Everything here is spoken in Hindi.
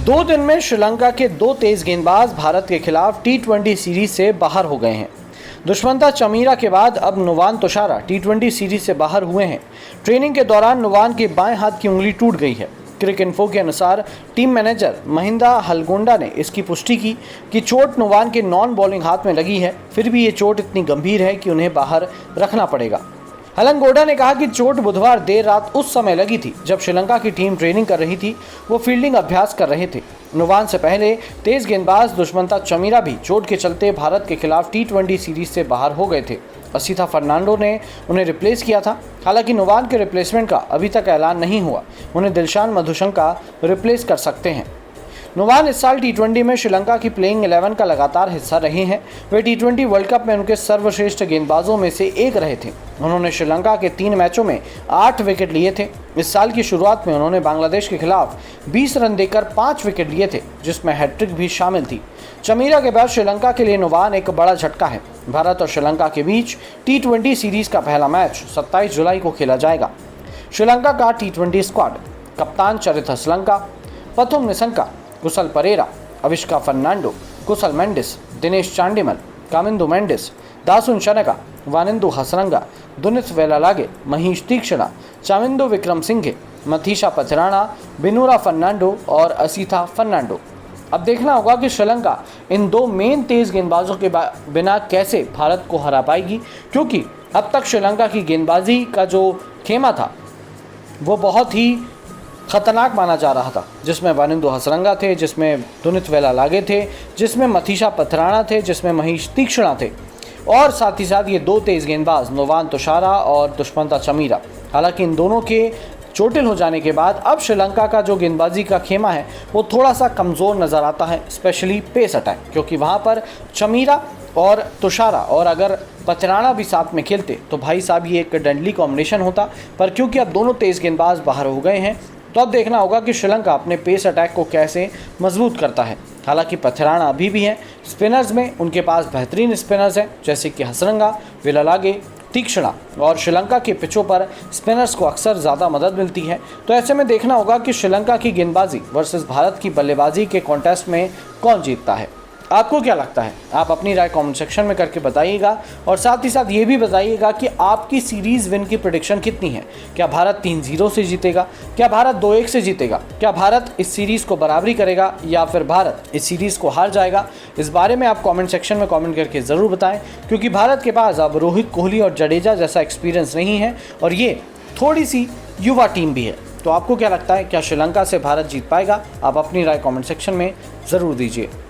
2 दिन में श्रीलंका के 2 तेज गेंदबाज भारत के खिलाफ T20 सीरीज से बाहर हो गए हैं। दुष्मंता चमीरा के बाद अब नुवान तुषारा T20 सीरीज से बाहर हुए हैं। ट्रेनिंग के दौरान नुवान के बाएं हाथ की उंगली टूट गई है। क्रिकइन्फो के अनुसार टीम मैनेजर महिंदा हलगोंडा ने इसकी पुष्टि की कि चोट नुवान के नॉन बॉलिंग हाथ में लगी है, फिर भी ये चोट इतनी गंभीर है कि उन्हें बाहर रखना पड़ेगा। हलंगोडा ने कहा कि चोट बुधवार देर रात उस समय लगी थी जब श्रीलंका की टीम ट्रेनिंग कर रही थी। वो फील्डिंग अभ्यास कर रहे थे। नुवान से पहले तेज गेंदबाज दुष्मंता चमीरा भी चोट के चलते भारत के खिलाफ T20 सीरीज से बाहर हो गए थे। असीथा फर्नांडो ने उन्हें रिप्लेस किया था। हालांकि नुवान के रिप्लेसमेंट का अभी तक ऐलान नहीं हुआ। उन्हें दिलशान मधुशंका रिप्लेस कर सकते हैं। नुवान इस साल T20 में श्रीलंका की प्लेइंग 11 का लगातार हिस्सा रहे हैं। वे T20 वर्ल्ड कप में उनके सर्वश्रेष्ठ गेंदबाजों में से एक रहे थे। उन्होंने श्रीलंका के 3 मैचों में 8 विकेट लिए थे। इस साल की शुरुआत में उन्होंने बांग्लादेश के खिलाफ 20 रन देकर 5 विकेट लिए थे, जिसमें हैट्रिक भी शामिल थी। चमीरा के बाद श्रीलंका के लिए नुवान एक बड़ा झटका है। भारत और श्रीलंका के बीच T20 सीरीज का पहला मैच 27 जुलाई को खेला जाएगा। श्रीलंका का T20 स्क्वाड: कप्तान चरित हसलंका, पथुम निसंका, कुशल परेरा, अविष्का फर्नांडो, कुशल मेंडिस, दिनेश चांडिमल, कामिंदु मेंडिस, दासुन शनका, वानिंदु हसरंगा, दुनित वेलालागे, महीश तीक्षणा, चामिंदु विक्रम सिंघे, मथीशा पथराना, बिनूरा फर्नांडो और असीथा फर्नांडो। अब देखना होगा कि श्रीलंका इन 2 मेन तेज गेंदबाजों के बिना कैसे भारत को हरा पाएगी, क्योंकि अब तक श्रीलंका की गेंदबाजी का जो खेमा था वो बहुत ही खतरनाक माना जा रहा था, जिसमें वानिंदु हसरंगा थे, जिसमें दुनित वेलालागे थे, जिसमें मथीशा पथराना थे, जिसमें महीश तीक्षणा थे और साथ ही साथ ये 2 तेज गेंदबाज नुवान तुषारा और दुष्मंता चमीरा। हालांकि इन दोनों के चोटिल हो जाने के बाद अब श्रीलंका का जो गेंदबाजी का खेमा है वो थोड़ा सा कमज़ोर नज़र आता है, स्पेशली पेस अटैक, क्योंकि वहाँ पर चमीरा और तुषारा और अगर पथराना भी साथ में खेलते तो भाई साहब ये एक डेडली कॉम्बिनेशन होता। पर क्योंकि अब दोनों तेज गेंदबाज बाहर हो गए हैं तो अब देखना होगा कि श्रीलंका अपने पेस अटैक को कैसे मजबूत करता है। हालांकि पथराना अभी भी हैं स्पिनर्स में, उनके पास बेहतरीन स्पिनर्स हैं जैसे कि हसरंगा, वेलालागे, तीक्षणा, और श्रीलंका के पिचों पर स्पिनर्स को अक्सर ज़्यादा मदद मिलती है। तो ऐसे में देखना होगा कि श्रीलंका की गेंदबाजी वर्सेस भारत की बल्लेबाजी के कॉन्टेस्ट में कौन जीतता है। आपको क्या लगता है? आप अपनी राय कमेंट सेक्शन में करके बताइएगा और साथ ही साथ ये भी बताइएगा कि आपकी सीरीज़ विन की प्रेडिक्शन कितनी है। क्या भारत 3-0 से जीतेगा? क्या भारत 2-1 से जीतेगा? क्या भारत इस सीरीज़ को बराबरी करेगा या फिर भारत इस सीरीज़ को हार जाएगा? इस बारे में आप कमेंट सेक्शन में कमेंट करके ज़रूर बताएं, क्योंकि भारत के पास अब रोहित कोहली और जडेजा जैसा एक्सपीरियंस नहीं है और ये थोड़ी सी युवा टीम भी है। तो आपको क्या लगता है, क्या श्रीलंका से भारत जीत पाएगा? आप अपनी राय कमेंट सेक्शन में ज़रूर दीजिए।